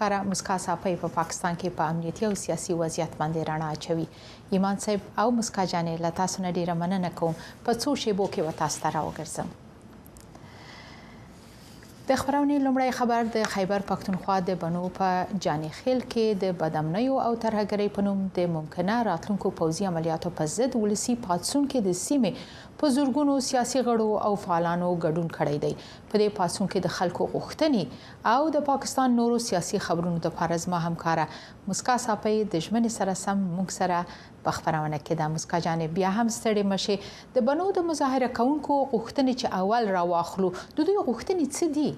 قره مسکا صافی په پاکستان کې په امنیتي او سیاسي وضعیت باندې رڼا اچوي. ایمان صاحب او مسکا جانې له تاسو نه ډیره مننه کوم په څو شیبو کې و تاسو ته راوګرځم. د خبرونې لومړی خبر د خیبر پښتونخوا د بنو په جاني خیل کې د بدامنیو او ترهګرۍ په نوم د ممکنه راتلونکو پوځي عملیاتو په ضد ولسی پاتسون کې د سیمې په زورګونو سیاسي غړو او فعالانو ګډون کړی دی. په دې پاتسون کې د خلکو غوښتنې او د پاکستان نورو سیاسي خبرونو د فارز ما همکاره مسکا صافی د ژمنې سره سم موږ سره په خبرونه کې د مسکا جانې بیا هم ستړي مشه د بنو د مظاهره کوونکو غوښتنې چې اول راواخلو د دوی غوښتنې څه دي؟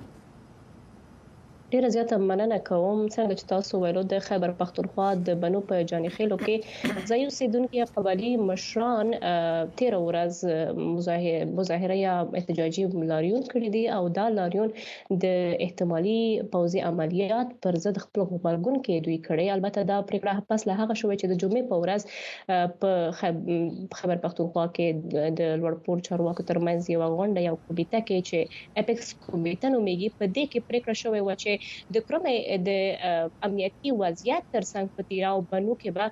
ډیره زیاته مننه کوم څنګه چې تاسو ویلو د خیبر پښتونخوا د بنو په جاني خیلو کې ځایي اوسیدونکو قبایلي مشران 13 ورځ مظاهره یا احتجاجي لاریون کړی دي او دا لاریون د احتمالي پوځي عملیات پر ضد خپل غبرګون کې دوی کړی. البته دا پریکړه پس له هغه شوې چې د جمعې په ورځ په خیبر پښتونخوا کې د لوړپوړ چارواکو ترمنځ یو غونډه یو کمیټه کې چې اپیکس کمیټه نومیږي په دې کې پریکړه شوې و چې د کومې د امنیتي وضعیت ترڅنګ په تیراو بنو کې به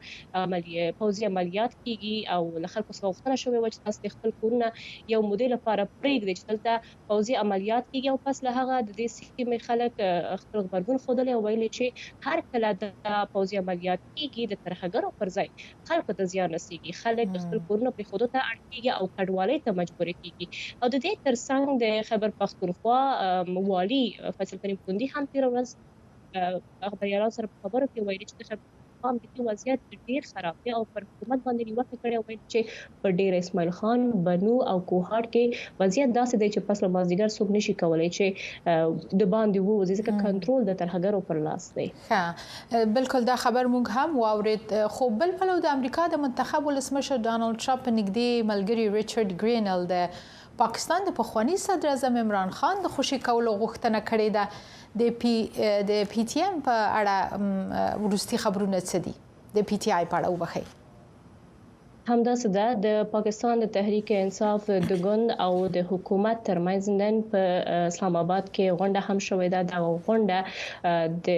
پوځي عملیات کیږي او له خلکو څخه غوښتنه شوې و چې تاسو خپل کورونه یو مودې لپاره پرېږدئ چې دلته پوځي عملیات کیږي او پس له هغه د دې سیمې خلک خپل غبرګون ښودلی او ویلي چې هر کله د پوځي عملیات کیږي د ترهګرو پر ځای خلکو ته زیان رسیږي، خلک خپل کورونه پرېښودو ته اړ کیږي او کډوالۍ ته مجبور کیږي. او د دې ترڅنګ د خیبر پښتونخوا والي فیصل کریم کندي هم ورځ خبريالانو سره په خبرو کې ویلي چې د امنیتي وضعیت ډیر خراب دی او پر حکومت باندې نیوکه کړې او چې په ډیر اسماعیل خان بنو او کوهاټ کې وضعیت داسې دی چې پس له مازدیګر څوک نشي کولای چې د باندې ووځي ځکه کنټرول د ترهګرو پر لاس دی. ها بالکل دا خبر موږ هم واورید. خو بل پلو د امریکا د منتخب ولسمشر ډانلډ ټرمپ نږدې ملګری ریچارډ ګرینل د پاکستان د پخوانی صدر اعظم عمران خان د خوشي کولو غوښتنه کړې ده. د پی ټی ایم په اړه ورستي خبرونه څه دي؟ د پی ټی آی په اړه وبخښئ. همداسې ده د پاکستان د تحریک انصاف د ګوند او د حکومت ترمنځ نن په اسلام آباد کې غونډه هم شوې ده. دا غونډه د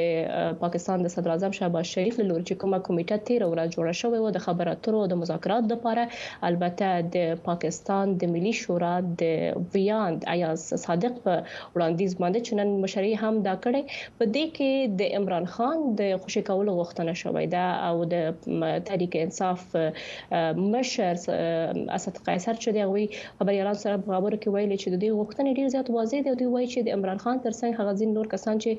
پاکستان د صدر اعظم شهباز شریف له لوري چې کومه کمیټه 13 ورځ جوړه شوې و د خبرو اترو او د مذاکرات لپاره، البته د پاکستان د ملي شورا د ویاند ایاز صادق په وړاندیز باندې چې نن مشري هم دا کړې. په دې کې د عمران خان د خوشي کولو غوښتنه شوې ده او د تحریک انصاف مشر اسد قیصر چې دی وی خبريالانو سره په خبرو کې ویلي چې د دې غوښتنې ډیر زیات واضح دي او دوی وایي چې د عمران خان ترڅنګ هغه ځین نور کسان چې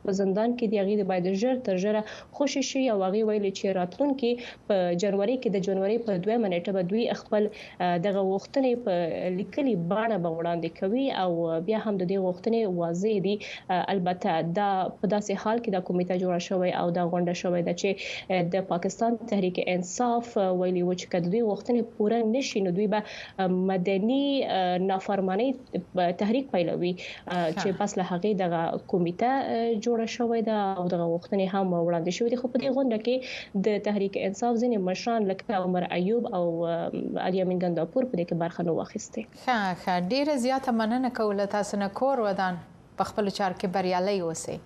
په زندان کې دی هغه باید ژر تر ژره خوشي شي او هغه ویلي چې راتلونکي په جنوري کې د جنوري په 2 منېټه به دوی خپل دغه غوښتنې په لیکلي بڼه به وړاندې کوي او بیا هم د دې غوښتنې واضح دي. البته دا په داسې حال کې د کمیټه جوړه شوې او دا غونډه شوې ده چې د پاکستان تحریک انصاف ویلي و چې کله دوی غوښتنې پوره نشي نو دوی به مدني نافرمانی تحریک پیلوي چې پس له هغه دغه کمیټه جوړه شوې ده او دغه غوښتنې هم وړاندې شوې دي. خو په دې غونډه کې د تحریک انصاف ځینې مشران لکه عمر ایوب او علي امین ګنداپور په دې کې برخه نه واخیسته. ښه ډیره زیاته مننه کوله. تاسو نه کور ودان په خپل چار کې بریالي اوسئ.